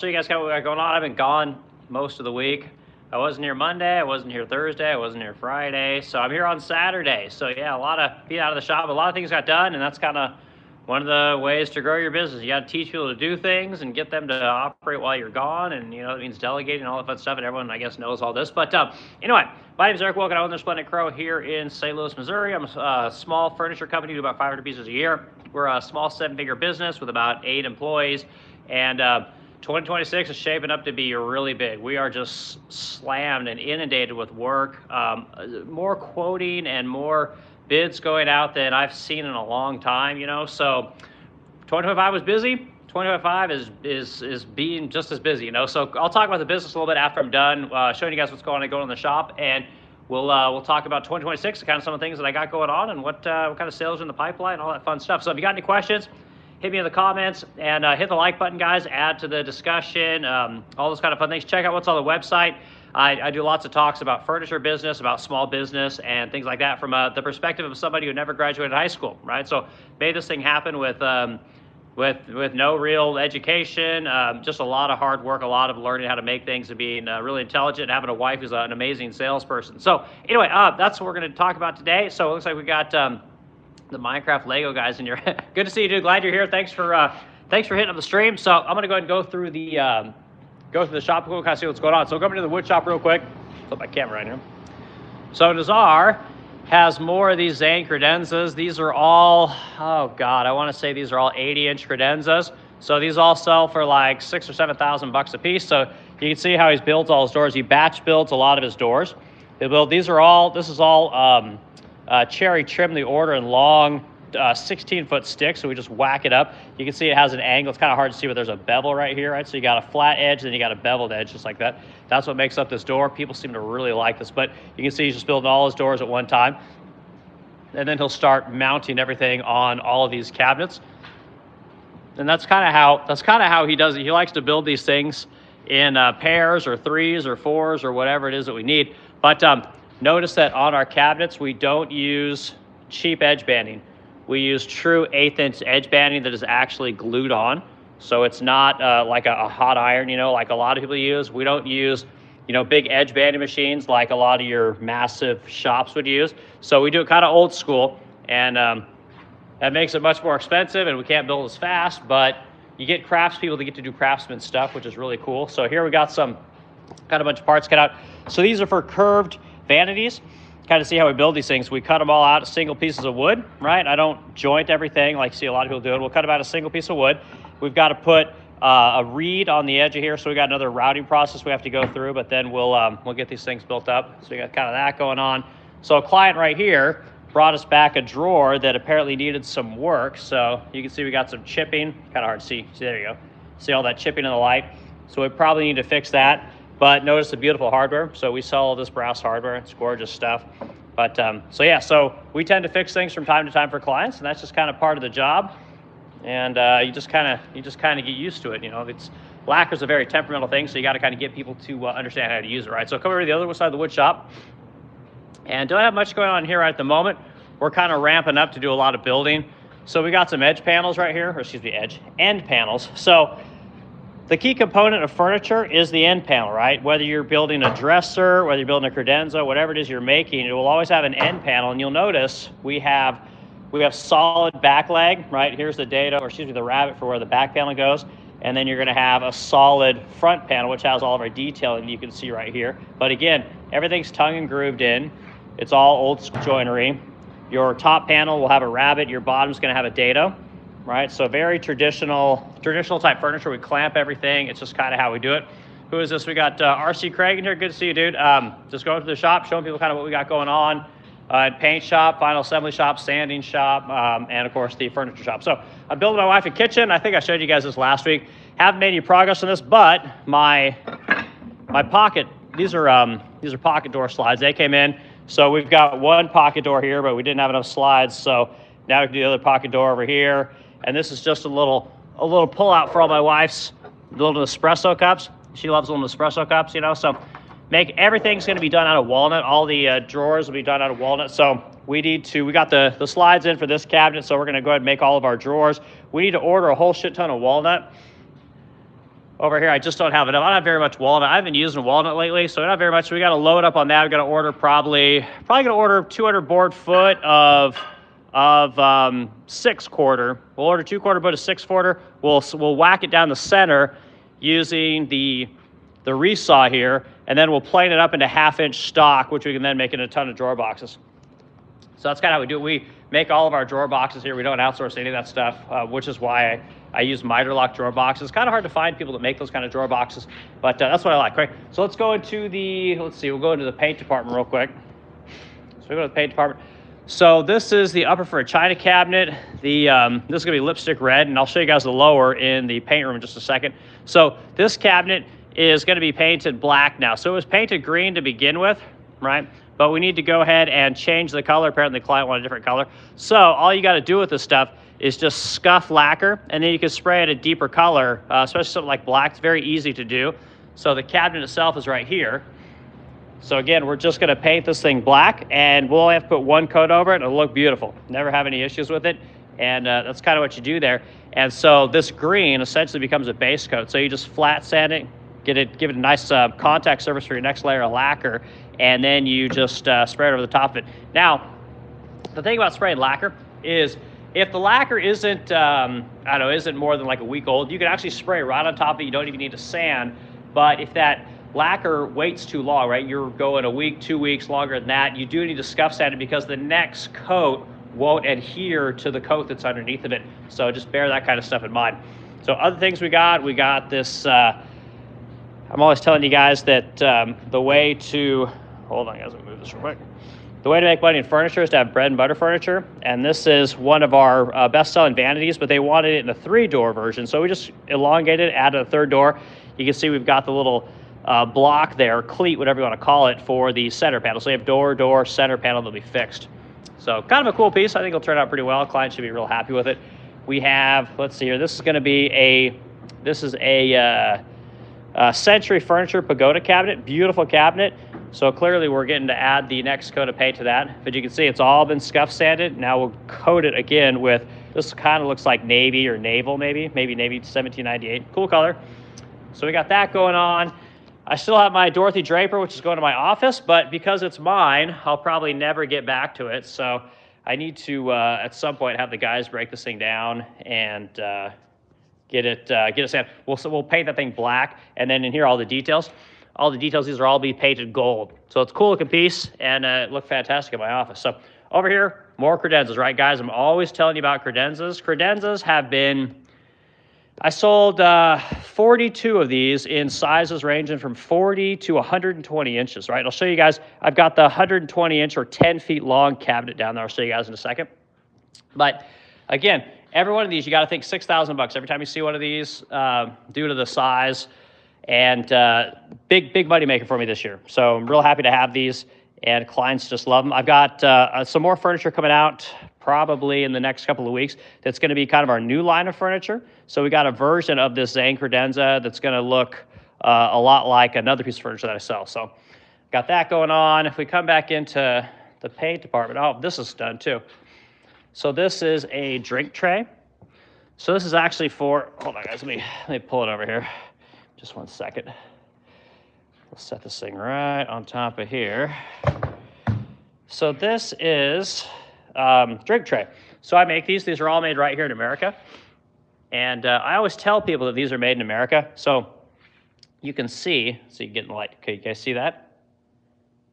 show you guys kind of what we got going on. I've been gone most of the week. I wasn't here Monday, I wasn't here Thursday, I wasn't here Friday, so I'm here on Saturday. So yeah, a lot of being out of the shop, a lot of things got done, and that's kind of one of the ways to grow your business. You got to teach people to do things and get them to operate while you're gone, and you know it means delegating and all that fun stuff. And everyone, I guess, knows all this. But anyway, my name is Eric Wilk, and I own the Splendid Crow here in St. Louis, Missouri. I'm a small furniture company, do about 500 pieces a year. We're a small 7-figure business with about 8 employees, and 2026 is shaping up to be really big. We are just slammed and inundated with work, more quoting and more bids going out than I've seen in a long time, you know. So 2025 was busy. 2025 is being just as busy, you know. So I'll talk about the business a little bit after I'm done showing you guys what's going on in the shop, and we'll talk about 2026 and kind of some of the things that I got going on and what kind of sales are in the pipeline and all that fun stuff. So if you got any questions, hit me in the comments, and hit the like button, guys. Add to the discussion, all those kind of fun things. Check out what's on the website. I do lots of talks about furniture business, about small business, and things like that from the perspective of somebody who never graduated high school, right? So made this thing happen with no real education, just a lot of hard work, a lot of learning how to make things, and being really intelligent, and having a wife who's an amazing salesperson. So anyway, that's what we're going to talk about today. So it looks like we got the Minecraft Lego guys in here. Good to see you, dude. Glad you're here. Thanks for hitting up the stream. So I'm gonna go ahead and go through the shop. We'll kind of see what's going on. So coming to the wood shop real quick. Flip my camera right here. So Nazar has more of these Zane credenzas. These are all, oh God, I want to say these are all 80-inch credenzas. So these all sell for like $6,000 or $7,000 a piece. So you can see how he's built all his doors. He batch builds a lot of his doors. This is all cherry trim. The order in long 16-foot sticks, so we just whack it up. You can see it has an angle. It's kind of hard to see, but there's a bevel right here, right? So you got a flat edge, then you got a beveled edge, just like that. That's what makes up this door. People seem to really like this, but you can see he's just building all his doors at one time, and then he'll start mounting everything on all of these cabinets. And that's kind of how he does it. He likes to build these things in pairs or threes or fours or whatever it is that we need. But notice that on our cabinets, we don't use cheap edge banding. We use true 1/8-inch edge banding that is actually glued on. So it's not like a hot iron, you know, like a lot of people use. We don't use, you know, big edge banding machines like a lot of your massive shops would use. So we do it kind of old school, and that makes it much more expensive, and we can't build as fast, but you get craftspeople that get to do craftsman stuff, which is really cool. So here we got some kind of bunch of parts cut out. So these are for curved vanities. Kind of see how we build these things. We cut them all out of single pieces of wood, right? I don't joint everything like you see a lot of people do it. We'll cut them out of a single piece of wood. We've got to put a reed on the edge of here, so we got another routing process we have to go through, but then we'll get these things built up. So we got kind of that going on. So a client right here brought us back a drawer that apparently needed some work. So you can see we got some chipping. Kind of hard to see. See, there you go. See all that chipping in the light. So we probably need to fix that. But notice the beautiful hardware. So we sell all this brass hardware. It's gorgeous stuff. But so yeah, so we tend to fix things from time to time for clients, and that's just kind of part of the job. And you just kind of get used to it. You know, lacquer's a very temperamental thing, so you got to kind of get people to understand how to use it, right? So come over to the other side of the wood shop, and don't have much going on here right at the moment. We're kind of ramping up to do a lot of building. So we got some edge panels right here, or excuse me, end panels. So the key component of furniture is the end panel, right? Whether you're building a dresser, whether you're building a credenza, whatever it is you're making, it will always have an end panel. And you'll notice we have solid back leg, right? Here's the dado, or excuse me, the rabbit for where the back panel goes. And then you're gonna have a solid front panel, which has all of our detailing you can see right here. But again, everything's tongue and grooved in. It's all old school joinery. Your top panel will have a rabbit. Your bottom's gonna have a dado. Right, so very traditional type furniture. We clamp everything. It's just kind of how we do it. Who is this? We got RC Craig in here. Good to see you, dude. Just going to the shop, showing people kind of what we got going on. Paint shop, final assembly shop, sanding shop, and of course the furniture shop. So I'm building my wife a kitchen. I think I showed you guys this last week. Haven't made any progress on this, but my pocket, these are pocket door slides. They came in. So we've got one pocket door here, but we didn't have enough slides. So now we can do the other pocket door over here. And this is just a little pull out for all my wife's little Nespresso cups. She loves little Nespresso cups, you know. So everything's going to be done out of walnut. All the drawers will be done out of walnut. So we got the slides in for this cabinet. So we're going to go ahead and make all of our drawers. We need to order a whole shit ton of walnut. over here, I just don't have enough. I don't have very much walnut. I haven't been using walnut lately, so not very much. So we got to load up on that. We got to order probably going to order 200 board foot of 6/4. We'll order 2/4 foot of 6/4. We'll whack it down the center using the resaw here, and then we'll plane it up into 1/2 inch stock, which we can then make into a ton of drawer boxes. So that's kind of how we do it. We make all of our drawer boxes here. We don't outsource any of that stuff, which is why I use miter lock drawer boxes. It's kind of hard to find people that make those kind of drawer boxes, but that's what I like, right? So let's go into we'll go into the paint department real quick. So we go to the paint department. So this is the upper for a china cabinet. This is gonna be lipstick red, and I'll show you guys the lower in the paint room in just a second. So this cabinet is gonna be painted black now. So it was painted green to begin with, right? But we need to go ahead and change the color. Apparently the client wanted a different color. So all you gotta do with this stuff is just scuff lacquer, and then you can spray it a deeper color, especially something like black. It's very easy to do. So the cabinet itself is right here. So again, we're just gonna paint this thing black, and we'll only have to put one coat over it, and it'll look beautiful. Never have any issues with it, and that's kind of what you do there. And so this green essentially becomes a base coat. So you just flat sand it, give it a nice contact surface for your next layer of lacquer, and then you just spray it over the top of it. Now, the thing about spraying lacquer is if the lacquer isn't, isn't more than like a week old, you can actually spray right on top of it. You don't even need to sand. But if that lacquer waits too long, right, you're going a week, 2 weeks, longer than that, you do need to scuff sand it because the next coat won't adhere to the coat that's underneath of it. So just bear that kind of stuff in mind. So other things we got this, I'm always telling you guys that the way to, hold on guys, let me move this real quick. The way to make money in furniture is to have bread and butter furniture, and this is one of our best-selling vanities, but they wanted it in a 3-door version, so we just elongated it, added a 3rd door. You can see we've got the little block there, cleat, whatever you want to call it, for the center panel. So you have door, center panel that'll be fixed. So kind of a cool piece. I think it'll turn out pretty well. Client should be real happy with it. We have, let's see here, this is going to be a Century Furniture Pagoda cabinet, beautiful cabinet. So clearly we're getting to add the next coat of paint to that. But you can see it's all been scuff sanded. Now we'll coat it again with, this kind of looks like navy or naval maybe navy 1798. Cool color. So we got that going on. I still have my Dorothy Draper, which is going to my office, but because it's mine, I'll probably never get back to it. So I need to, at some point, have the guys break this thing down and get it sanded. We'll paint that thing black, and then in here, all the details, these are all be painted gold. So it's a cool looking piece, and it looked fantastic in my office. So over here, more credenzas, right, guys? I'm always telling you about credenzas. Credenzas have been, I sold 42 of these in sizes ranging from 40 to 120 inches, right? I'll show you guys. I've got the 120 inch or 10 feet long cabinet down there. I'll show you guys in a second. But again, every one of these, you got to think $6,000 every time you see one of these due to the size, and big money maker for me this year. So I'm real happy to have these, and clients just love them. I've got some more furniture coming out probably in the next couple of weeks. That's going to be kind of our new line of furniture. So we got a version of this Zane credenza that's going to look a lot like another piece of furniture that I sell. So got that going on. If we come back into the paint department, oh, this is done too. So this is a drink tray. So this is actually for, hold on guys, let me pull it over here. Just one second. We'll set this thing right on top of here. So this is drink tray. So I make these. These are all made right here in America. And I always tell people that these are made in America. So you can see, so you get in the light. Okay, you guys see that?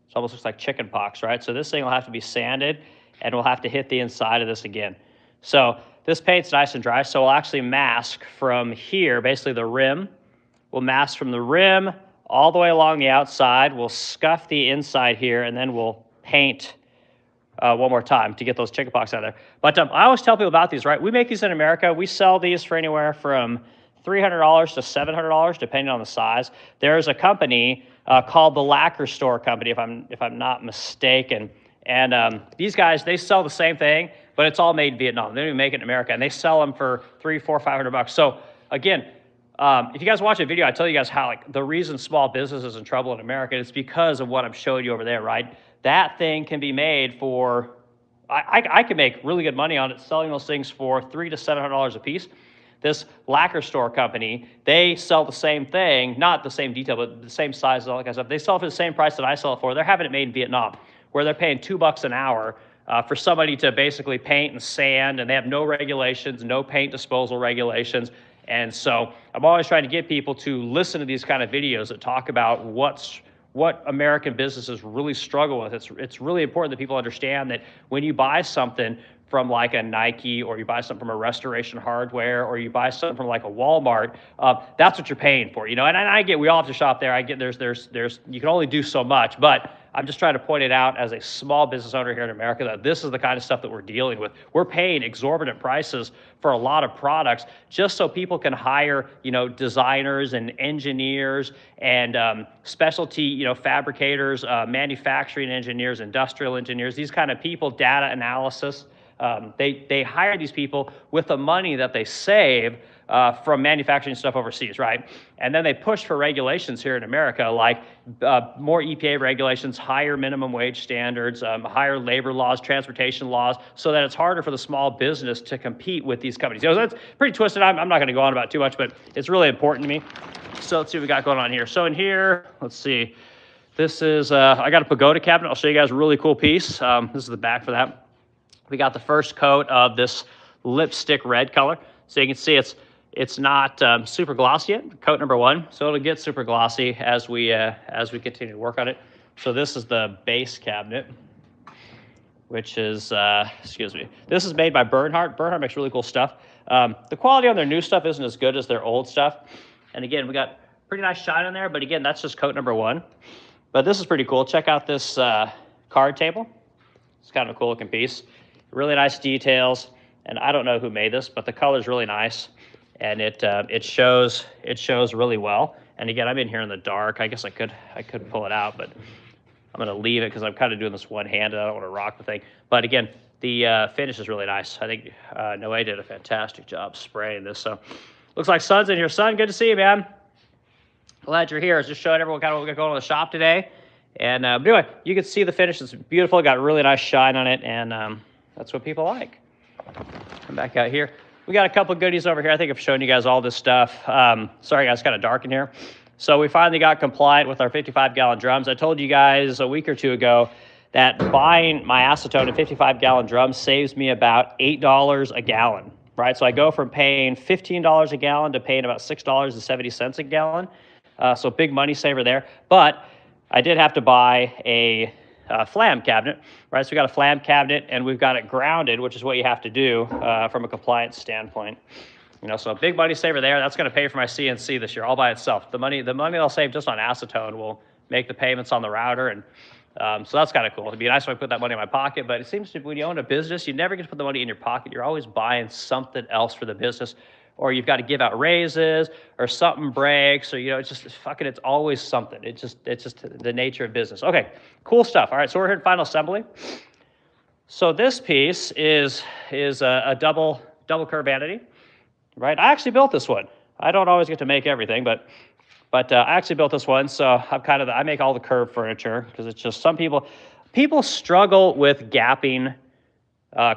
It almost looks like chicken pox, right? So this thing will have to be sanded, and we'll have to hit the inside of this again. So this paint's nice and dry, so we'll actually mask from here, basically the rim. We'll mask from the rim all the way along the outside. We'll scuff the inside here, and then we'll paint one more time to get those chicken pox out of there. But I always tell people about these, right? We make these in America. We sell these for anywhere from $300 to $700, depending on the size. There's a company called the Lacquer Store Company, if I'm not mistaken. And these guys, they sell the same thing, but it's all made in Vietnam. They don't even make it in America, and they sell them for $300, $400, $500. So again, if you guys watch a video, I tell you guys how the reason small business is in trouble in America is because of what I'm showing you over there, right? That thing can be made for, I can make really good money on it selling those things for $300 to $700 a piece. This lacquer store company, they sell the same thing, not the same detail, but the same size and all that kind of stuff. They sell it for the same price that I sell it for. They're having it made in Vietnam, where they're paying $2 an hour for somebody to basically paint and sand, and they have no regulations, no paint disposal regulations. And so I'm always trying to get people to listen to these kind of videos that talk about what American businesses really struggle with. It's really important that people understand that when you buy something from like a Nike, or you buy something from a Restoration Hardware, or you buy something from like a Walmart, that's what you're paying for, you know. And I get, we all have to shop there. I get there's you can only do so much, but I'm just trying to point it out as a small business owner here in America that this is the kind of stuff that we're dealing with. We're paying exorbitant prices for a lot of products just so people can hire, you know, designers and engineers and specialty, you know, fabricators, manufacturing engineers, industrial engineers, these kind of people, data analysis. They hire these people with the money that they save from manufacturing stuff overseas, right? And then they push for regulations here in America, like more EPA regulations, higher minimum wage standards, higher labor laws, transportation laws, so that it's harder for the small business to compete with these companies. You know, that's pretty twisted. I'm not going to go on about too much, but it's really important to me. So let's see what we got going on here. So in here, let's see. This is, I got a pagoda cabinet. I'll show you guys a really cool piece. This is the back for that. We got the first coat of this lipstick red color. So you can see it's not super glossy yet, coat number 1. So it'll get super glossy as we continue to work on it. So this is the base cabinet, which is, excuse me, this is made by Bernhardt. Bernhardt makes really cool stuff. The quality on their new stuff isn't as good as their old stuff. And again, we got pretty nice shine on there, but again, that's just coat number 1. But this is pretty cool. Check out this card table. It's kind of a cool looking piece. Really nice details, and I don't know who made this, but the color's really nice, and it shows really well. And again, I'm in here in the dark. I guess I could pull it out, but I'm gonna leave it because I'm kind of doing this one-handed. I don't want to rock the thing. But again, the finish is really nice. I think Noé did a fantastic job spraying this. So looks like Son's in here. Son, good to see you, man. Glad you're here. I was just showing everyone kind of what we got going on in the shop today. And but anyway, you can see the finish. It's beautiful. Got a really nice shine on it, and that's what people like. Come back out here. We got a couple of goodies over here. I think I've shown you guys all this stuff. Sorry, guys, it's kind of dark in here. So we finally got compliant with our 55-gallon drums. I told you guys a week or two ago that buying my acetone in 55-gallon drums saves me about $8 a gallon, right? So I go from paying $15 a gallon to paying about $6.70 a gallon. So big money saver there. But I did have to buy a flam cabinet, right? So we got a flam cabinet and we've got it grounded, which is what you have to do from a compliance standpoint. You know, so a big money saver there. That's going to pay for my CNC this year all by itself. The money I'll save just on acetone will make the payments on the router, and so that's kind of cool. It'd be nice if I put that money in my pocket, but it seems to when you own a business, you never get to put the money in your pocket. You're always buying something else for the business, or you've got to give out raises, or something breaks, or, you know, it's always something. It's just the nature of business. Okay, cool stuff. All right, so we're here in final assembly. So this piece is a double curve vanity, right? I actually built this one. I don't always get to make everything, but I actually built this one. So I make all the curved furniture, because it's just some people struggle with gapping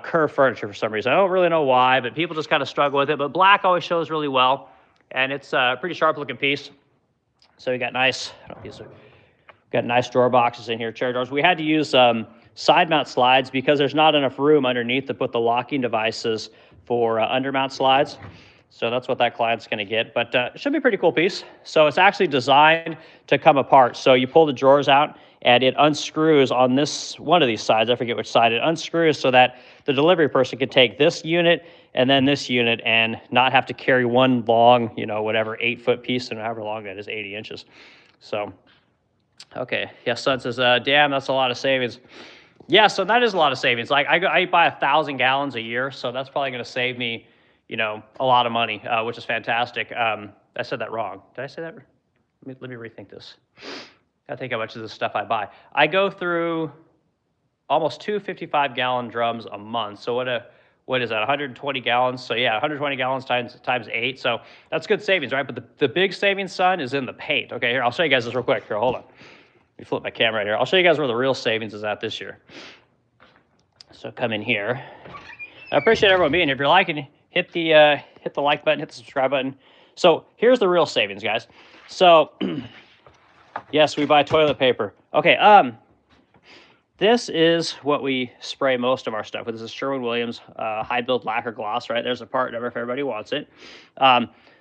curved furniture for some reason. I don't really know why, but people just kind of struggle with it. But black always shows really well, and it's a pretty sharp looking piece. So we got nice drawer boxes in here, chair drawers. We had to use side mount slides because there's not enough room underneath to put the locking devices for undermount slides. So that's what that client's going to get. But it should be a pretty cool piece. So it's actually designed to come apart. So you pull the drawers out, and it unscrews on this one of these sides. I forget which side. It unscrews so that the delivery person can take this unit and then this unit and not have to carry one long, you know, whatever 8-foot piece, and however long that is, 80 inches. So, okay. Yeah, Son says, damn, that's a lot of savings. Yeah, so that is a lot of savings. Like I buy 1,000 gallons a year, so that's probably going to save me, you know, a lot of money, which is fantastic. I said that wrong. Did I say that? Let me rethink this. I think how much of this stuff I buy. I go through almost 2 55-gallon drums a month. So what is that, 120 gallons? So yeah, 120 gallons times 8. So that's good savings, right? But the big savings, Son, is in the paint. Okay, here, I'll show you guys this real quick. Here, hold on. Let me flip my camera right here. I'll show you guys where the real savings is at this year. So come in here. I appreciate everyone being here. If you're liking hit the like button, hit the subscribe button. So here's the real savings, guys. So yes, we buy toilet paper. Okay, this is what we spray most of our stuff with. This is Sherwin-Williams high build lacquer gloss, right? There's a part number if everybody wants it.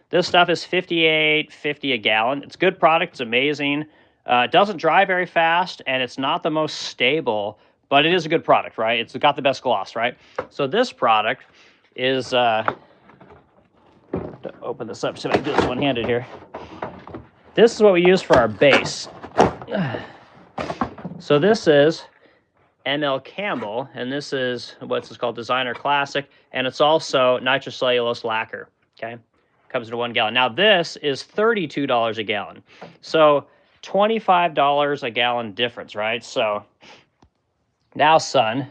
This stuff is $58.50 a gallon. It's good product. It's amazing. It doesn't dry very fast, and it's not the most stable, but it is a good product, right? It's got the best gloss, right? So this product is, to open this up so I can do this one-handed here. This is what we use for our base. So this is ML Campbell, and this is what's called Designer Classic, and it's also nitrocellulose lacquer, okay? Comes in 1 gallon. Now this is $32 a gallon. So $25 a gallon difference, right? So now, son,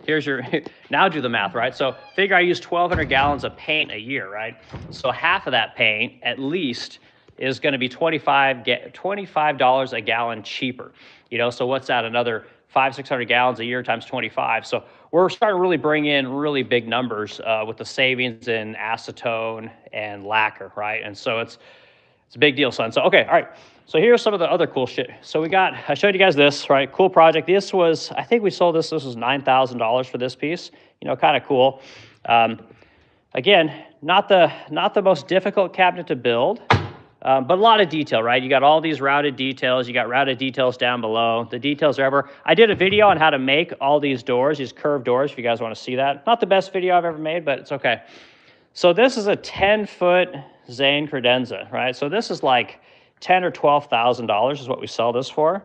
here's your, now do the math, right? So figure I use 1,200 gallons of paint a year, right? So half of that paint, at least, is going to be $25 a gallon cheaper. You know, so what's that? Another 500-600 gallons a year times 25. So we're starting to really bring in really big numbers with the savings in acetone and lacquer, right? And so it's a big deal, son. So, okay, all right. So here's some of the other cool shit. So I showed you guys this, right? Cool project. This was, I think we sold this was $9,000 for this piece. You know, kind of cool. Again, not the most difficult cabinet to build, but a lot of detail, right? You got all these routed details. You got routed details down below. The details are everywhere. I did a video on how to make all these doors, these curved doors, if you guys want to see that. Not the best video I've ever made, but it's okay. So this is a 10-foot Zane credenza, right? So this is like $10,000 or $12,000 is what we sell this for.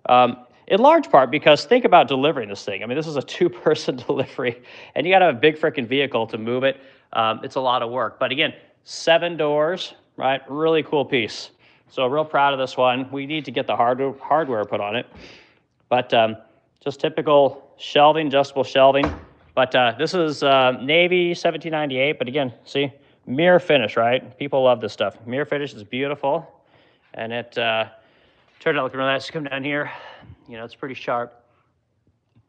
In large part because think about delivering this thing. I mean, this is a 2-person delivery, and you got to have a big freaking vehicle to move it. It's a lot of work. But again, 7 doors, right? Really cool piece. So real proud of this one. We need to get the hardware put on it. But just typical shelving, adjustable shelving. But this is Navy 1798. But again, see, mirror finish, right? People love this stuff. Mirror finish is beautiful. And it turned out looking really nice. Come down here. You know, it's pretty sharp.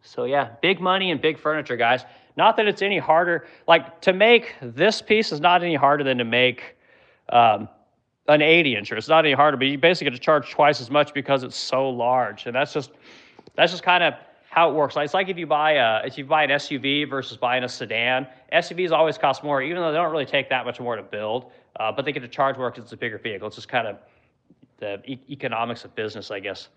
So yeah, big money and big furniture, guys. Not that it's any harder. Like, to make this piece is not any harder than to make an 80-incher. It's not any harder, but you basically get to charge twice as much because it's so large. And that's just kind of how it works. It's like if you buy an SUV versus buying a sedan. SUVs always cost more, even though they don't really take that much more to build. But they get to charge more because it's a bigger vehicle. It's just kind of the economics of business, I guess.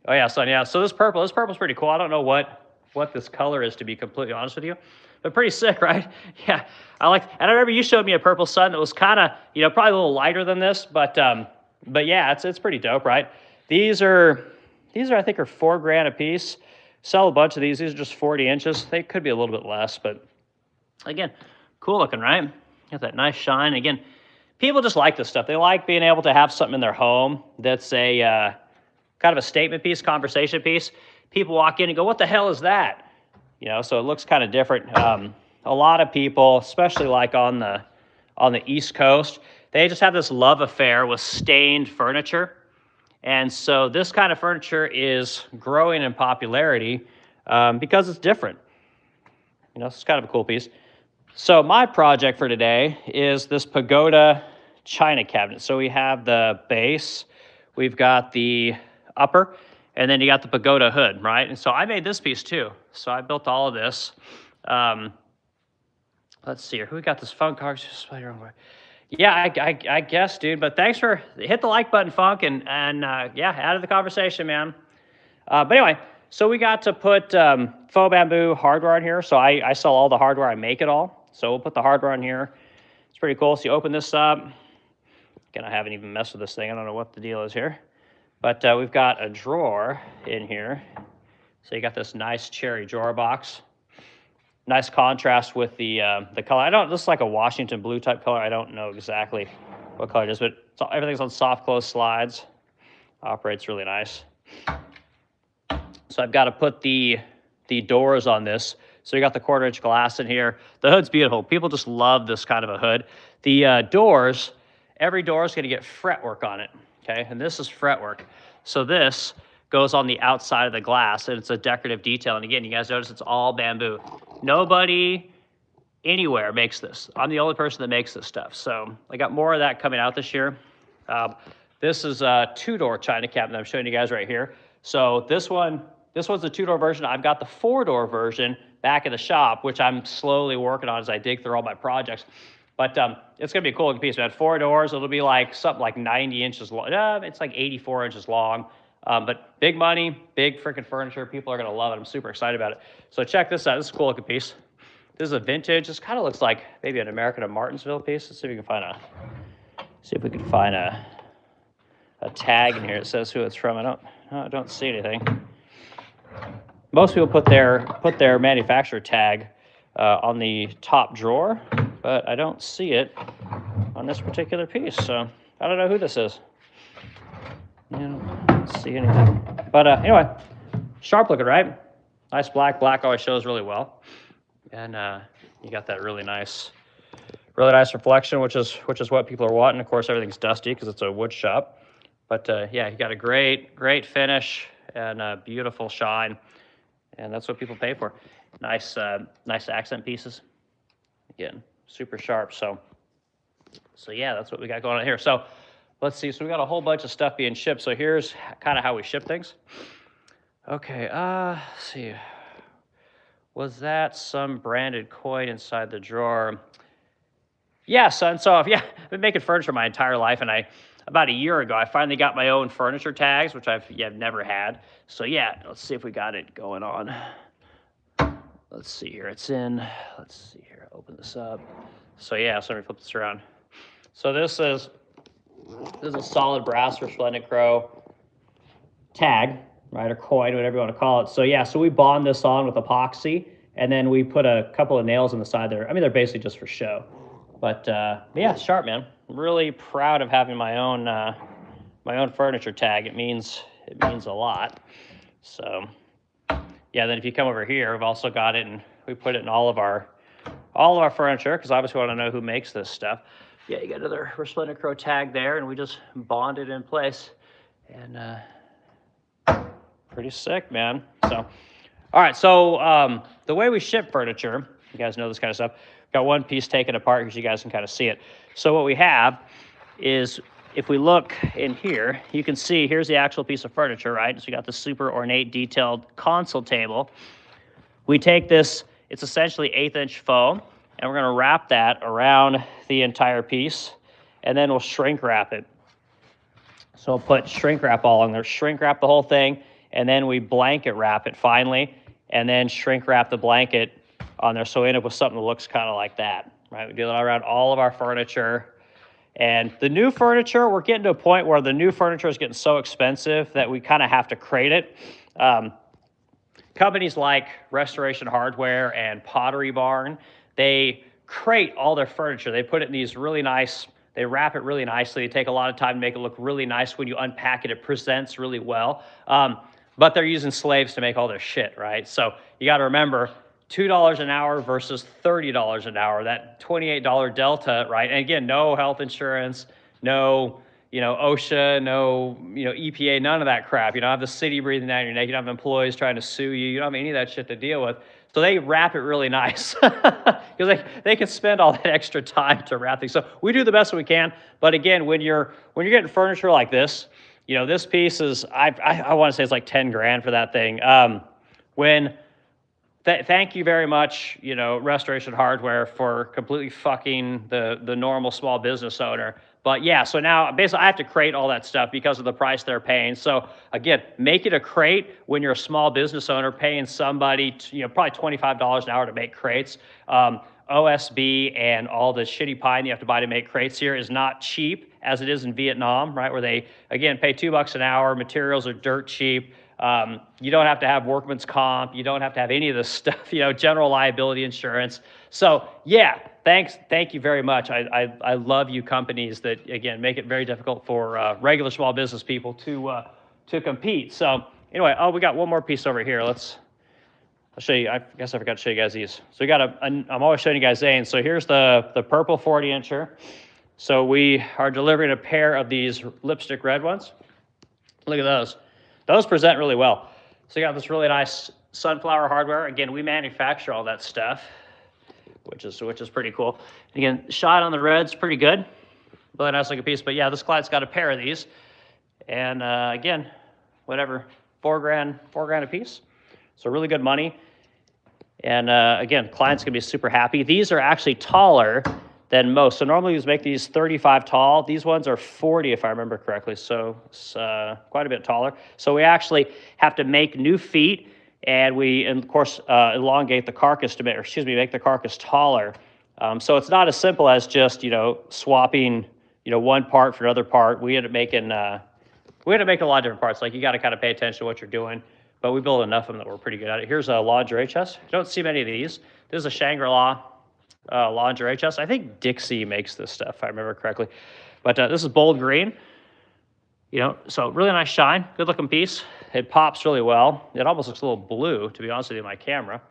Oh yeah, so this purple's pretty cool. I don't know what this color is, to be completely honest with you, but pretty sick, right? Yeah, and I remember you showed me a purple sun that was kind of, you know, probably a little lighter than this, but yeah, it's pretty dope, right? These are I think are $4,000 a piece. Sell a bunch of these. These are just 40 inches. They could be a little bit less, but again, cool looking, right? Got that nice shine. Again, people just like this stuff. They like being able to have something in their home that's a kind of a statement piece, conversation piece. People walk in and go, what the hell is that? You know, so it looks kind of different. A lot of people, especially like on the East Coast, they just have this love affair with stained furniture. And so this kind of furniture is growing in popularity because it's different. You know, it's kind of a cool piece. So my project for today is this Pagoda China cabinet. So we have the base, we've got the upper, and then you got the Pagoda hood, right? And so I made this piece too. So I built all of this. Let's see here. Who got this Funk Cars? Yeah, I guess, dude. But thanks for hit the like button, Funk, and yeah, add to the conversation, man. But anyway, so we got to put faux bamboo hardware in here. So I sell all the hardware. I make it all. So we'll put the hardware on here. It's pretty cool. So you open this up. Again, I haven't even messed with this thing. I don't know what the deal is here. But we've got a drawer in here. So you got this nice cherry drawer box. Nice contrast with the color. This is like a Washington blue type color. I don't know exactly what color it is, but everything's on soft close slides. Operates really nice. So I've got to put the doors on this. So you got the 1/4-inch glass in here. The hood's beautiful. People just love this kind of a hood. The doors, every door is going to get fretwork on it. Okay, and this is fretwork. So this goes on the outside of the glass, and it's a decorative detail. And again, you guys notice it's all bamboo. Nobody anywhere makes this. I'm the only person that makes this stuff. So I got more of that coming out this year. This is a 2-door China cabinet that I'm showing you guys right here. So this one's the 2-door version. I've got the 4-door version back in the shop, which I'm slowly working on as I dig through all my projects. But it's gonna be a cool looking piece, man. 4 doors, it'll be like something like 90 inches long. It's like 84 inches long. But big money, big freaking furniture. People are gonna love it. I'm super excited about it. So check this out. This is a cool looking piece. This is a vintage. This kind of looks like maybe an American of Martinsville piece. Let's see if we can find a tag in here that says who it's from. I don't see anything. Most people put their manufacturer tag on the top drawer, but I don't see it on this particular piece. So I don't know who this is. I don't see anything. But anyway, sharp looking, right? Nice black. Black always shows really well. And you got that really nice reflection, which is what people are wanting. Of course, everything's dusty because it's a wood shop. But yeah, you got a great finish and a beautiful shine. And that's what people pay for. Nice accent pieces. Again, super sharp. So yeah, that's what we got going on here. So let's see. So we got a whole bunch of stuff being shipped. So here's kind of how we ship things. Okay, let's see. Was that some branded coin inside the drawer? Yeah, son. So yeah, I've been making furniture my entire life, and about a year ago, I finally got my own furniture tags, which I've never had. So yeah, let's see if we got it going on. Let's see here. Let's see here. Open this up. So yeah, so let me flip this around. So this is a solid brass Resplendent Crow tag, right, or coin, whatever you want to call it. So yeah, so we bond this on with epoxy, and then we put a couple of nails on the side there. I mean, they're basically just for show. But yeah, sharp, man. I'm really proud of having my own furniture tag. It means a lot. So yeah, then if you come over here, we've also got it, and we put it in all of our furniture, because obviously we want to know who makes this stuff. Yeah, you got another Resplendent Crow tag there, and we just bond it in place. And pretty sick, man. So, all right, so the way we ship furniture, you guys know this kind of stuff. Got one piece taken apart because you guys can kind of see it. So what we have is, if we look in here, you can see here's the actual piece of furniture, right? So you got the super ornate detailed console table. We take this, it's essentially 1/8-inch foam, and we're gonna wrap that around the entire piece, and then we'll shrink wrap it. So we'll put shrink wrap all on there, shrink wrap the whole thing, and then we blanket wrap it finally, and then shrink wrap the blanket on there, so we end up with something that looks kind of like that, right? We do that around all of our furniture. And the new furniture, we're getting to a point where the new furniture is getting so expensive that we kind of have to crate it. Companies like Restoration Hardware and Pottery Barn, they crate all their furniture. They put it in these really nice, they wrap it really nicely. They take a lot of time to make it look really nice. When you unpack it, it presents really well. But they're using slaves to make all their shit, right? So you got to remember, $2 an hour versus $30 an hour, that $28 delta, right? And again, no health insurance, no, OSHA, no, EPA, none of that crap. You don't have the city breathing down your neck. You don't have employees trying to sue you. You don't have any of that shit to deal with. So they wrap it really nice because they can spend all that extra time to wrap things. So we do the best we can. But again, when you're getting furniture like this, this piece is, I want to say it's like 10 grand for that thing. Thank you very much, Restoration Hardware, for completely fucking the normal small business owner. But yeah, so now basically I have to crate all that stuff because of the price they're paying. So again, make it a crate when you're a small business owner paying somebody, probably $25 an hour to make crates. OSB and all the shitty pine you have to buy to make crates here is not cheap as it is in Vietnam, right? Where they, again, pay $2 an hour. Materials are dirt cheap. You don't have to have workman's comp. You don't have to have any of this stuff, general liability insurance. So yeah, thank you very much. I love you companies that, again, make it very difficult for regular small business people to compete. So anyway, we got one more piece over here. I'll show you. I guess I forgot to show you guys these. So we got I'm always showing you guys Zane. So here's the purple 40-incher. So we are delivering a pair of these lipstick red ones. Look at those. Those present really well. So you got this really nice sunflower hardware. Again, we manufacture all that stuff. which is pretty cool. Again, shot on the red's pretty good, really nice looking piece. But yeah, this client's got a pair of these, and again, whatever, $4,000 a piece. So really good money. And again, client's gonna be super happy. These are actually taller than most. So normally we make these 35 tall. These ones are 40 if I remember correctly. So it's quite a bit taller. So we actually have to make new feet, and we, and of course, elongate the carcass to make, or excuse me, make the carcass taller. So it's not as simple as just, swapping, one part for another part. We end up making, a lot of different parts. Like you got to kind of pay attention to what you're doing, but we build enough of them that we're pretty good at it. Here's a lingerie chest. You don't see many of these. This is a Shangri-La lingerie chest. I think Dixie makes this stuff, if I remember correctly. But this is bold green. So really nice shine, good looking piece. It pops really well. It almost looks a little blue, to be honest with you, in my camera.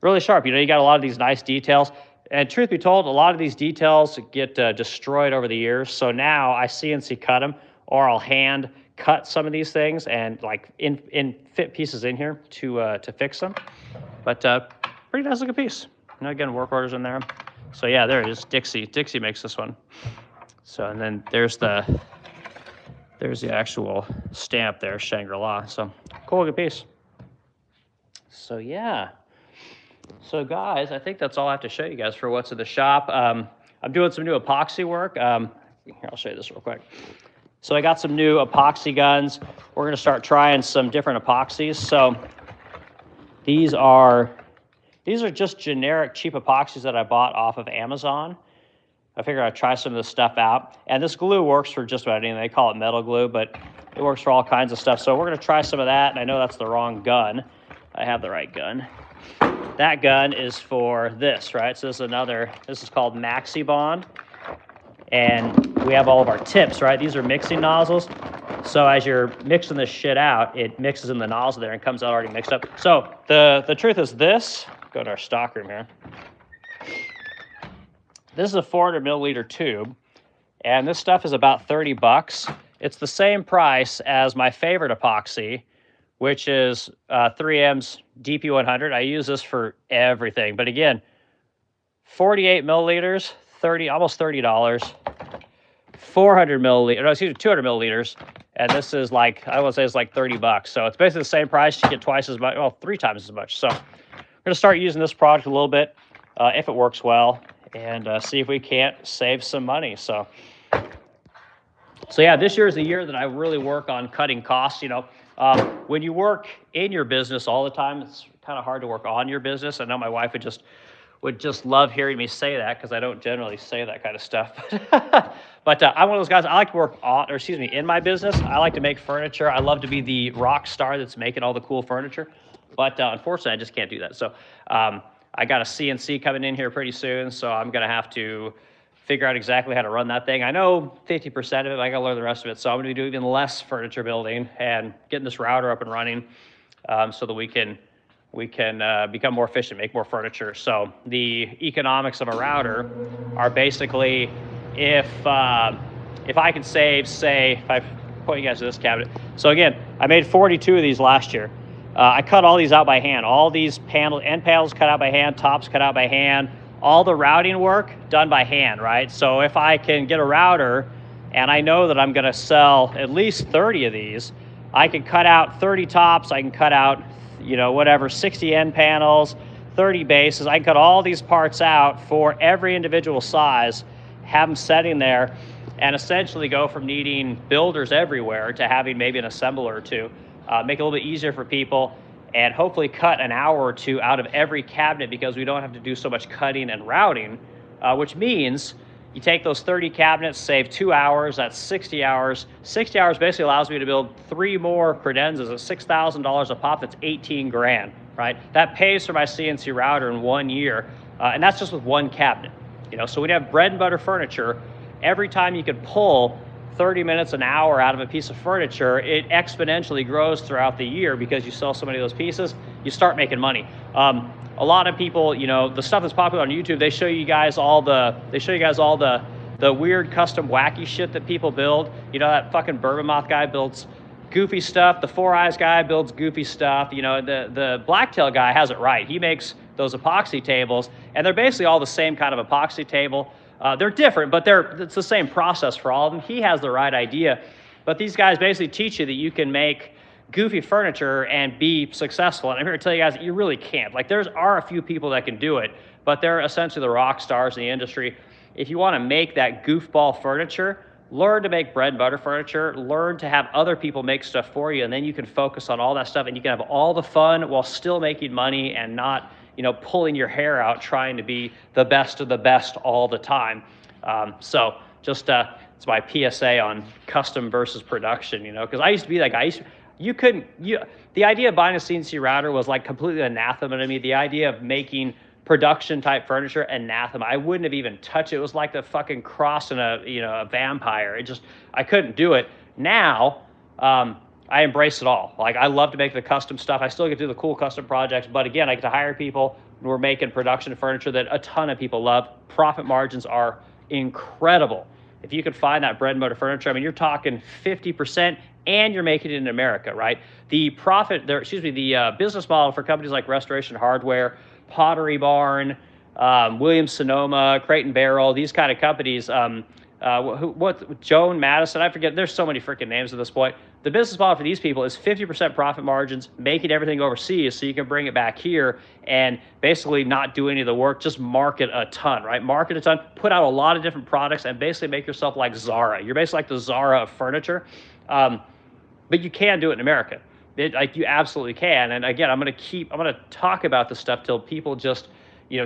Really sharp. You got a lot of these nice details. And truth be told, a lot of these details get destroyed over the years. So now I CNC cut them, or I'll hand cut some of these things and like fit pieces in here to fix them. But pretty nice looking piece. Again, work orders in there. So yeah, there it is. Dixie makes this one. So, and then there's the actual stamp there, Shangri-La. So cool looking piece. So yeah. So guys, I think that's all I have to show you guys for what's in the shop. I'm doing some new epoxy work. Here, I'll show you this real quick. So I got some new epoxy guns. We're gonna start trying some different epoxies. So these are just generic cheap epoxies that I bought off of Amazon. I figured I'd try some of this stuff out. And this glue works for just about anything. They call it metal glue, but it works for all kinds of stuff. So we're gonna try some of that, and I know that's the wrong gun. I have the right gun. That gun is for this, right? So this is called Maxi Bond. And we have all of our tips, right? These are mixing nozzles. So as you're mixing this shit out, it mixes in the nozzle there and comes out already mixed up. So the truth is this, go to our stock room here. This is a 400 milliliter tube, and this stuff is about 30 bucks. It's the same price as my favorite epoxy, which is 3M's DP100. I use this for everything. But again, 48 milliliters, almost $30. 400 milliliters, no, excuse me, 200 milliliters. And this is like, I would say it's like 30 bucks. So it's basically the same price. You get twice as much, well, 3 times as much. So we're gonna start using this product a little bit, if it works well, and see if we can't save some money. So yeah, this year is the year that I really work on cutting costs. When you work in your business all the time, it's kind of hard to work on your business. I know my wife would just love hearing me say that, because I don't generally say that kind of stuff. But I'm one of those guys. I like to work in my business. I like to make furniture. I love to be the rock star that's making all the cool furniture. But unfortunately, I just can't do that. So I got a CNC coming in here pretty soon, so I'm gonna have to figure out exactly how to run that thing. I know 50% of it, I gotta learn the rest of it. So I'm gonna be doing even less furniture building and getting this router up and running, so that we can become more efficient, make more furniture. So the economics of a router are basically, if I could save, say, if I point you guys to this cabinet. So again, I made 42 of these last year. I cut all these out by hand. All these end panels cut out by hand, tops cut out by hand, all the routing work done by hand, right? So if I can get a router and I know that I'm gonna sell at least 30 of these, I can cut out 30 tops, I can cut out, 60 end panels, 30 bases. I can cut all these parts out for every individual size, have them setting there, and essentially go from needing builders everywhere to having maybe an assembler or two. Make it a little bit easier for people, and hopefully cut an hour or two out of every cabinet, because we don't have to do so much cutting and routing, which means you take those 30 cabinets, save 2 hours, that's 60 hours. 60 hours basically allows me to build 3 more credenzas at $6,000 a pop. That's 18 grand, right? That pays for my CNC router in 1 year, and that's just with one cabinet. So when you have bread and butter furniture, every time you could pull 30 minutes, an hour out of a piece of furniture, it exponentially grows throughout the year, because you sell so many of those pieces, you start making money. A lot of people, the stuff that's popular on YouTube, they show you guys all the weird custom wacky shit that people build. That fucking Bourbon Moth guy builds goofy stuff. The Four Eyes guy builds goofy stuff. The Blacktail guy has it right. He makes those epoxy tables, and they're basically all the same kind of epoxy table. They're different, but it's the same process for all of them. He has the right idea, but these guys basically teach you that you can make goofy furniture and be successful. And I'm here to tell you guys that you really can't. Like, there are a few people that can do it, but they're essentially the rock stars in the industry. If you want to make that goofball furniture, learn to make bread and butter furniture, learn to have other people make stuff for you, and then you can focus on all that stuff, and you can have all the fun while still making money and not, pulling your hair out trying to be the best of the best all the time. So just it's my PSA on custom versus production, because I used to be that guy. The idea of buying a CNC router was like completely anathema to me. The idea of making production type furniture, anathema. I wouldn't have even touched it. It was like the fucking cross in a vampire. I couldn't do it. Now, I embrace it all. Like, I love to make the custom stuff. I still get to do the cool custom projects, but again, I get to hire people. We're making production furniture that a ton of people love. Profit margins are incredible. If you could find that bread and butter furniture, I mean, you're talking 50%, and you're making it in America, right? The business model for companies like Restoration Hardware, Pottery Barn, Williams-Sonoma, Crate and Barrel, these kind of companies, Joan Madison, I forget, there's so many freaking names at this point. The business model for these people is 50% profit margins, making everything overseas so you can bring it back here and basically not do any of the work, just market a ton, right? Market a ton, put out a lot of different products, and basically make yourself like Zara. You're basically like the Zara of furniture. But you can do it in America. You absolutely can. And again, I'm going to talk about this stuff till people just,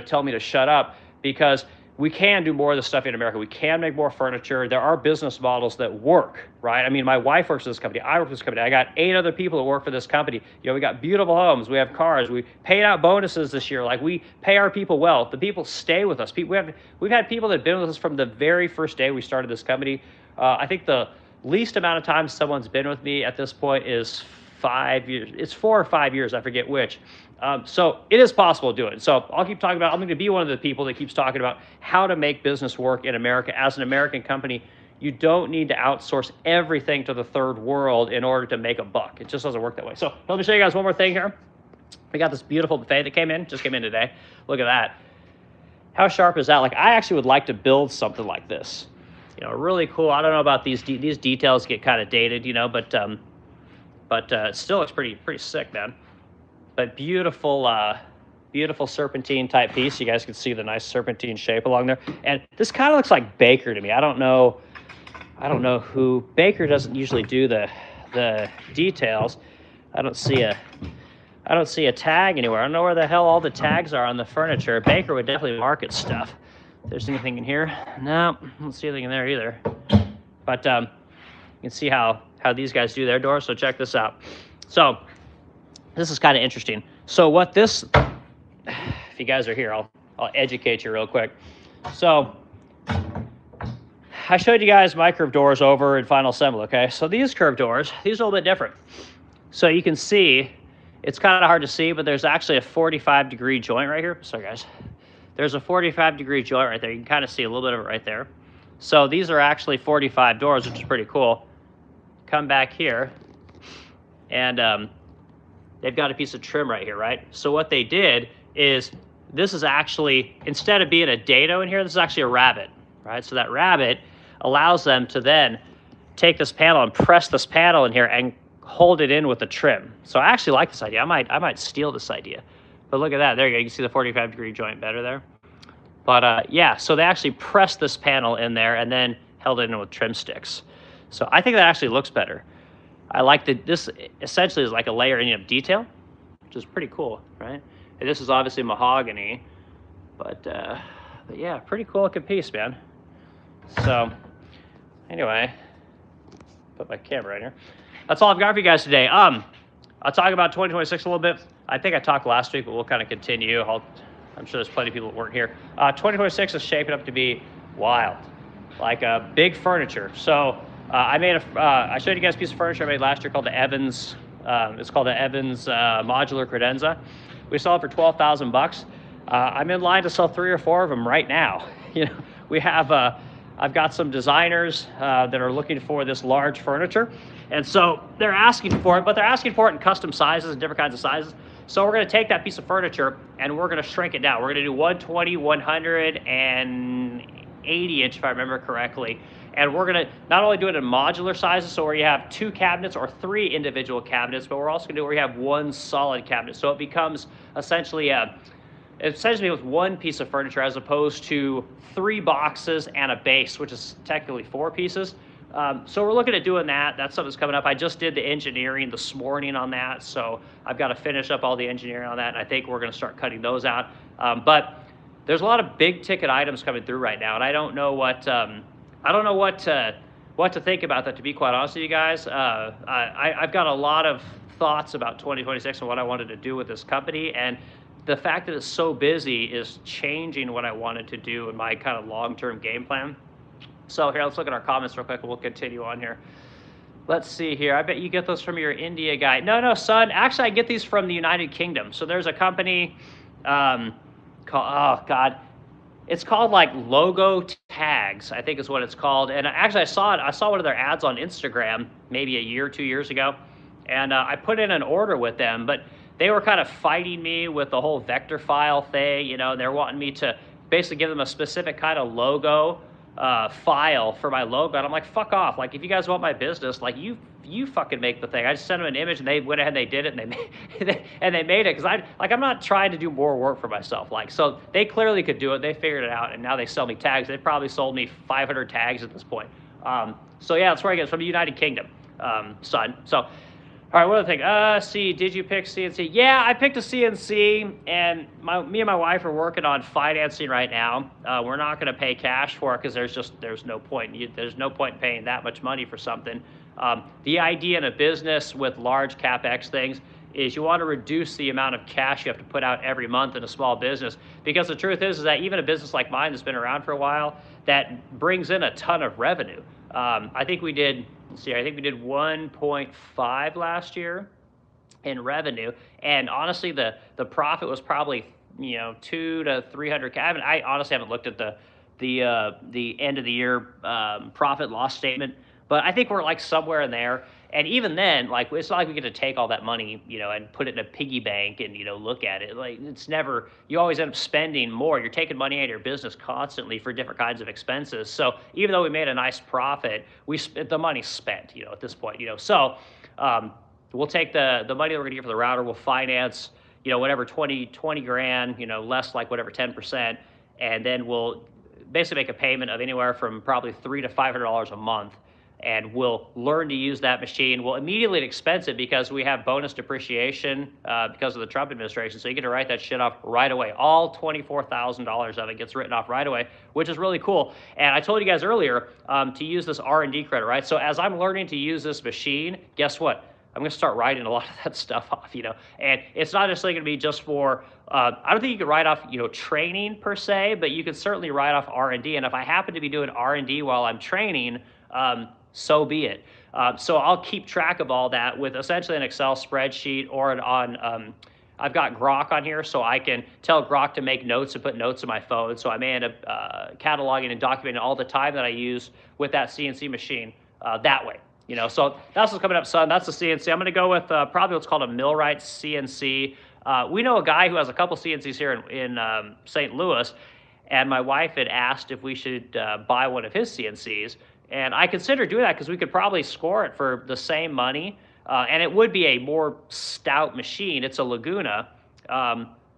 tell me to shut up, because we can do more of this stuff in America. We can make more furniture. There are business models that work, right? I mean, my wife works for this company. I work for this company. I got 8 other people that work for this company. We got beautiful homes. We have cars. We paid out bonuses this year. Like, we pay our people well. The people stay with us. We've had people that have been with us from the very first day we started this company. I think the least amount of time someone's been with me at this point is 5 years. It's 4 or 5 years, I forget which. So it is possible to do it. So I'll keep talking about, I'm going to be one of the people that keeps talking about how to make business work in America. As an American company, you don't need to outsource everything to the third world in order to make a buck. It just doesn't work that way. So let me show you guys one more thing here. We got this beautiful buffet that just came in today. Look at that. How sharp is that? Like, I actually would like to build something like this. Really cool. I don't know about these details get kind of dated, but it still looks pretty sick, man. But beautiful serpentine type piece. You guys can see the nice serpentine shape along there. And this kind of looks like Baker to me. I don't know who. Baker doesn't usually do the details. I don't see a tag anywhere. I don't know where the hell all the tags are on the furniture. Baker would definitely market stuff. If there's anything in here. No, I don't see anything in there either. But you can see how these guys do their doors. So check this out. So this is kind of interesting. So what this, if you guys are here, I'll educate you real quick. So I showed you guys my curved doors over in Final Assembly, okay? So these curved doors, these are a little bit different. So you can see, it's kind of hard to see, but there's actually a 45-degree joint right here. Sorry, guys. There's a 45-degree joint right there. You can kind of see a little bit of it right there. So these are actually 45 doors, which is pretty cool. Come back here, and they've got a piece of trim right here, right? So what they did is, this is actually, instead of being a dado in here, this is actually a rabbet, right? So that rabbet allows them to then take this panel and press this panel in here and hold it in with the trim. So I actually like this idea. I might steal this idea. But look at that. There you go. You can see the 45-degree joint better there. But yeah, so they actually pressed this panel in there and then held it in with trim sticks. So I think that actually looks better. I like that this essentially is like a layering of detail, which is pretty cool, right? And this is obviously mahogany, but yeah, pretty cool looking piece, man. So anyway, put my camera right here. That's all I've got for you guys today. I'll talk about 2026 a little bit. I think I talked last week, but we'll kind of continue. I'm sure there's plenty of people that weren't here. 2026 is shaping up to be wild, like big furniture. So I showed you guys a piece of furniture I made last year called the Evans. It's called the Evans Modular Credenza. We sold it for $12,000. I'm in line to sell 3 or 4 of them right now. We have. I've got some designers that are looking for this large furniture, and so they're asking for it, but they're asking for it in custom sizes and different kinds of sizes. So we're going to take that piece of furniture and we're going to shrink it down. We're going to do 120, 180 inch, if I remember correctly. And we're going to not only do it in modular sizes, so where you have 2 cabinets or 3 individual cabinets, but we're also going to do where you have 1 solid cabinet. So it becomes essentially with 1 piece of furniture as opposed to 3 boxes and a base, which is technically 4 pieces. So we're looking at doing that. That's something that's coming up. I just did the engineering this morning on that, so I've got to finish up all the engineering on that, and I think we're going to start cutting those out. But there's a lot of big ticket items coming through right now, and I don't know what to think about that, to be quite honest with you guys. I've got a lot of thoughts about 2026 and what I wanted to do with this company, and the fact that it's so busy is changing what I wanted to do in my kind of long-term game plan. So here, let's look at our comments real quick and we'll continue on here. Let's see here. I bet you get those from your India guy. No, son. Actually, I get these from the United Kingdom. So there's a company called, oh, God. It's called like Logo Tags, I think is what it's called. And actually, I saw one of their ads on Instagram maybe a year, 2 years ago. And I put in an order with them, but they were kind of fighting me with the whole vector file thing. You know, they're wanting me to basically give them a specific kind of logo file for my logo, and I'm like, fuck off. Like, if you guys want my business, like, you fucking make the thing. I just sent them an image and they went ahead and they did it, and they made it, because I'm not trying to do more work for myself. Like, so they clearly could do it. They figured it out, and now they sell me tags. They probably sold me 500 tags at this point. So yeah, that's where I get it, from the United Kingdom, son. So all right, what other thing? See, did you pick CNC? Yeah, I picked a CNC, and me and my wife are working on financing right now. We're not going to pay cash for it because there's no point. There's no point in paying that much money for something. The idea in a business with large CapEx things is you want to reduce the amount of cash you have to put out every month in a small business, because the truth is that even a business like mine that's been around for a while, that brings in a ton of revenue. I think we did 1.5 last year in revenue, and honestly, the profit was probably 200 to 300. I honestly haven't looked at the end of the year profit loss statement, but I think we're like somewhere in there. And even then, like, it's not like we get to take all that money, and put it in a piggy bank and, look at it. Like, it's never, you always end up spending more. You're taking money out of your business constantly for different kinds of expenses. So even though we made a nice profit, the money's spent, at this point, So we'll take the money that we're gonna get for the router, we'll finance, whatever, 20 grand, less like whatever, 10%. And then we'll basically make a payment of anywhere from probably $300 to $500 a month. And we'll learn to use that machine. We'll immediately expense it because we have bonus depreciation because of the Trump administration. So you get to write that shit off right away. All $24,000 of it gets written off right away, which is really cool. And I told you guys earlier to use this R&D credit, right? So as I'm learning to use this machine, guess what? I'm going to start writing a lot of that stuff off, And it's not necessarily going to be just for, I don't think you could write off, training per se, but you could certainly write off R&D. And if I happen to be doing R&D while I'm training, so be it. So I'll keep track of all that with essentially an Excel spreadsheet or I've got Grok on here, so I can tell Grok to make notes and put notes in my phone. So I may end up cataloging and documenting all the time that I use with that CNC machine that way. So that's what's coming up, son. That's the CNC. I'm going to go with probably what's called a Millwright CNC. We know a guy who has a couple CNCs here in St. Louis, and my wife had asked if we should buy one of his CNCs. And I consider doing that because we could probably score it for the same money. And it would be a more stout machine. It's a Laguna,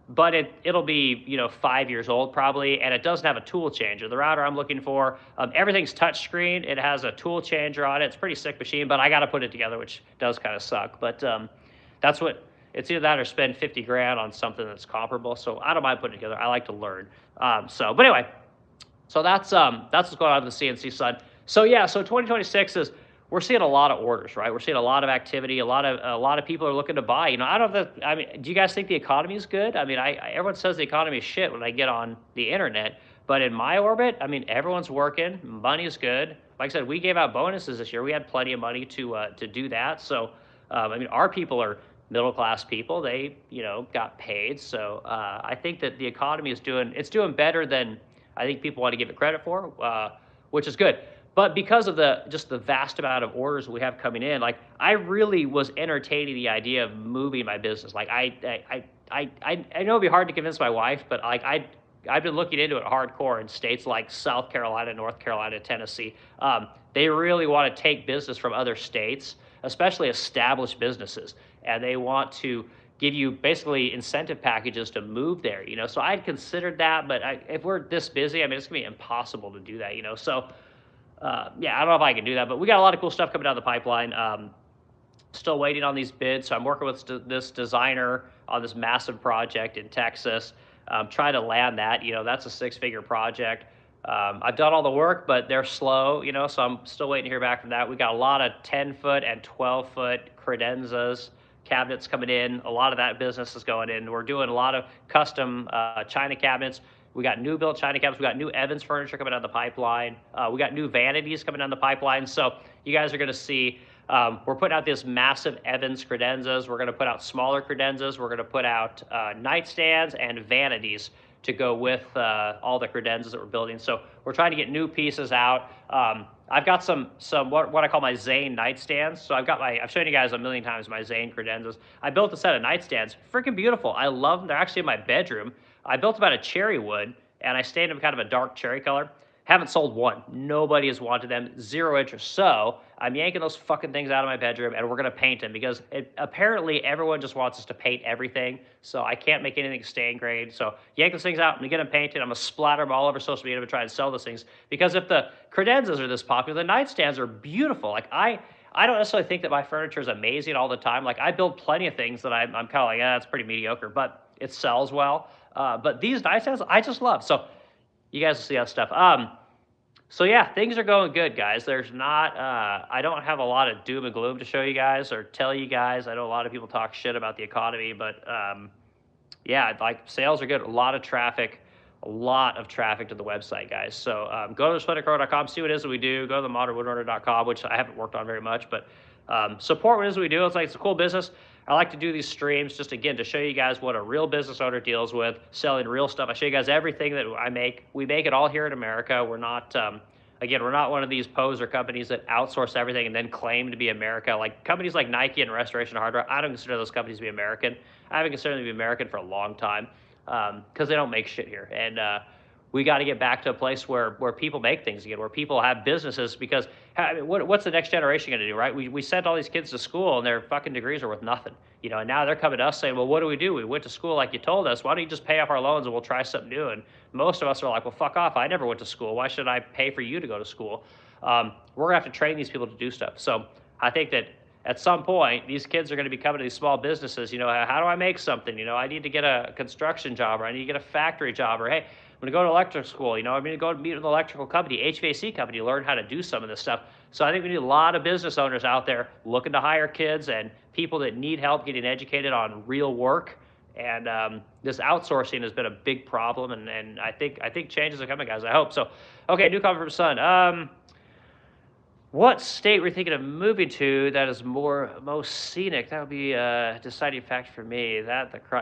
but it'll be 5 years old probably, and it doesn't have a tool changer. The router I'm looking for, everything's touchscreen. It has a tool changer on it. It's a pretty sick machine, but I got to put it together, which does kind of suck. But that's what, it's either that or spend 50 grand on something that's comparable. So I don't mind putting it together. I like to learn. But anyway, so that's what's going on with the CNC side. So yeah, so 2026 is, we're seeing a lot of orders, right? We're seeing a lot of activity. A lot of people are looking to buy. I don't know do you guys think the economy is good? Everyone says the economy is shit when I get on the internet, but in my orbit, everyone's working. Money's good. Like I said, we gave out bonuses this year. We had plenty of money to do that. So, our people are middle class people. They, got paid. So I think that the economy is doing better than I think people want to give it credit for, which is good. but because of the vast amount of orders we have coming in, like I really was entertaining the idea of moving my business. Like I know it'd be hard to convince my wife, but like I've been looking into it hardcore in states like South Carolina, North Carolina, Tennessee. They really want to take business from other states, especially established businesses, and they want to give you basically incentive packages to move there. So I'd considered that, but if we're this busy, I mean, it's gonna be impossible to do that. So yeah, I don't know if I can do that, but we got a lot of cool stuff coming down the pipeline. Still waiting on these bids, so I'm working with this designer on this massive project in Texas. Trying to land that. That's a six-figure project. I've done all the work, but they're slow. So I'm still waiting to hear back from that. We got a lot of 10-foot and 12-foot credenzas cabinets coming in. A lot of that business is going in. We're doing a lot of custom China cabinets. We got new built China cabinets. We got new Evans furniture coming down the pipeline. We got new vanities coming down the pipeline. So you guys are going to see, we're putting out this massive Evans credenzas. We're going to put out smaller credenzas. We're going to put out nightstands and vanities to go with all the credenzas that we're building. So we're trying to get new pieces out. I've got some what I call my Zane nightstands. So I've shown you guys a million times my Zane credenzas. I built a set of nightstands, freaking beautiful. I love them. They're actually in my bedroom. I built them out of cherry wood, and I stained them kind of a dark cherry color. Haven't sold one. Nobody has wanted them. Zero interest. So I'm yanking those fucking things out of my bedroom, and we're going to paint them because apparently everyone just wants us to paint everything. So I can't make anything stain grade. So yank those things out and get them painted. I'm going to splatter them all over social media to try and sell those things. Because if the credenzas are this popular, the nightstands are beautiful. Like I don't necessarily think that my furniture is amazing all the time. Like I build plenty of things that I'm kind of like, that's pretty mediocre, but it sells well. But these nightstands, I just love. So you guys will see that stuff. So yeah, things are going good, guys. There's not, I don't have a lot of doom and gloom to show you guys or tell you guys. I know a lot of people talk shit about the economy, but yeah, like sales are good. A lot of traffic to the website, guys. So go to thesplendidcrow.com, see what it is that we do. Go to themodernwoodworker.com, which I haven't worked on very much, but support what it is we do. It's a cool business. I like to do these streams just, again, to show you guys what a real business owner deals with, selling real stuff. I show you guys everything that I make. We make it all here in America. We're not, again, we're not one of these poser companies that outsource everything and then claim to be America. Like companies like Nike and Restoration Hardware, I don't consider those companies to be American. I haven't considered them to be American for a long time because they don't make shit here. And we got to get back to a place where people make things again, where people have businesses, because what's the next generation going to do, right? We sent all these kids to school and their fucking degrees are worth nothing, and now they're coming to us saying, well, what do? We went to school like you told us. Why don't you just pay off our loans and we'll try something new? And most of us are like, well, fuck off. I never went to school. Why should I pay for you to go to school? We're going to have to train these people to do stuff. So I think that at some point, these kids are going to be coming to these small businesses. How do I make something? I need to get a construction job, or I need to get a factory job, or hey, I'm going to go to electric school. I'm going to go meet with an electrical company, HVAC company, learn how to do some of this stuff. So I think we need a lot of business owners out there looking to hire kids and people that need help getting educated on real work. And this outsourcing has been a big problem, and I think changes are coming, guys. I hope so. Okay, new comment from Son. What state were you thinking of moving to that is most scenic? That would be a deciding factor for me.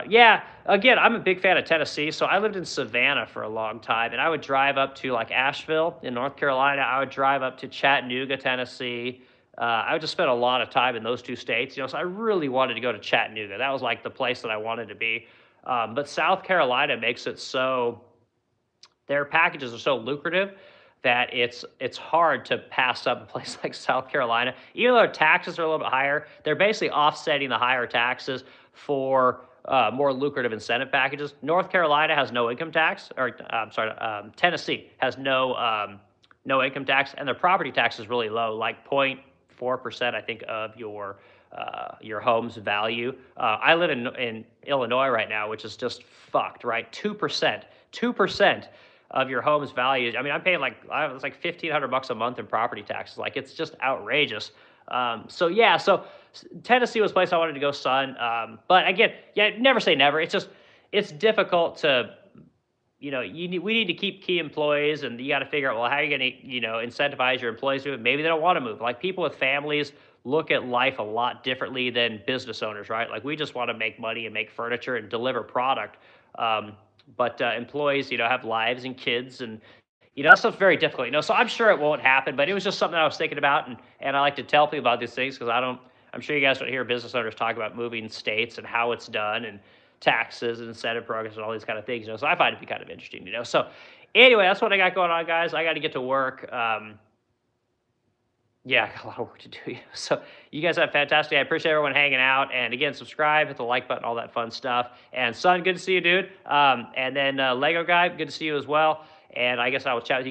Yeah, again, I'm a big fan of Tennessee. So I lived in Savannah for a long time, and I would drive up to like Asheville in North Carolina. I would drive up to Chattanooga, Tennessee. I would just spend a lot of time in those two states. So I really wanted to go to Chattanooga. That was like the place that I wanted to be. But South Carolina makes it so their packages are so lucrative that it's hard to pass up a place like South Carolina. Even though their taxes are a little bit higher, they're basically offsetting the higher taxes for more lucrative incentive packages. North Carolina has no income tax, or Tennessee has no income tax, and their property tax is really low, like 0.4%, I think, of your home's value. I live in Illinois right now, which is just fucked, right? 2% of your home's value. I mean, I'm paying it's like $1,500 a month in property taxes. Like, it's just outrageous. So Tennessee was a place I wanted to go, Son. But again, never say never. It's difficult to, we need to keep key employees, and you got to figure out, well, how are you going to, incentivize your employees to move? Maybe they don't want to move. Like, people with families look at life a lot differently than business owners, right? Like, we just want to make money and make furniture and deliver product. But employees, have lives and kids, and That stuff's very difficult, so I'm sure it won't happen, but it was just something I was thinking about, and I like to tell people about these things because I'm sure you guys don't hear business owners talk about moving states and how it's done and taxes and incentive programs and all these kind of things, so I find it to be kind of interesting, So anyway, that's what I got going on, guys. I got to get to work. Yeah, I got a lot of work to do. So you guys have fantastic. I appreciate everyone hanging out. And again, subscribe, hit the like button, all that fun stuff. And Son, good to see you, dude. And then Lego Guy, good to see you as well. And I guess I will chat with you guys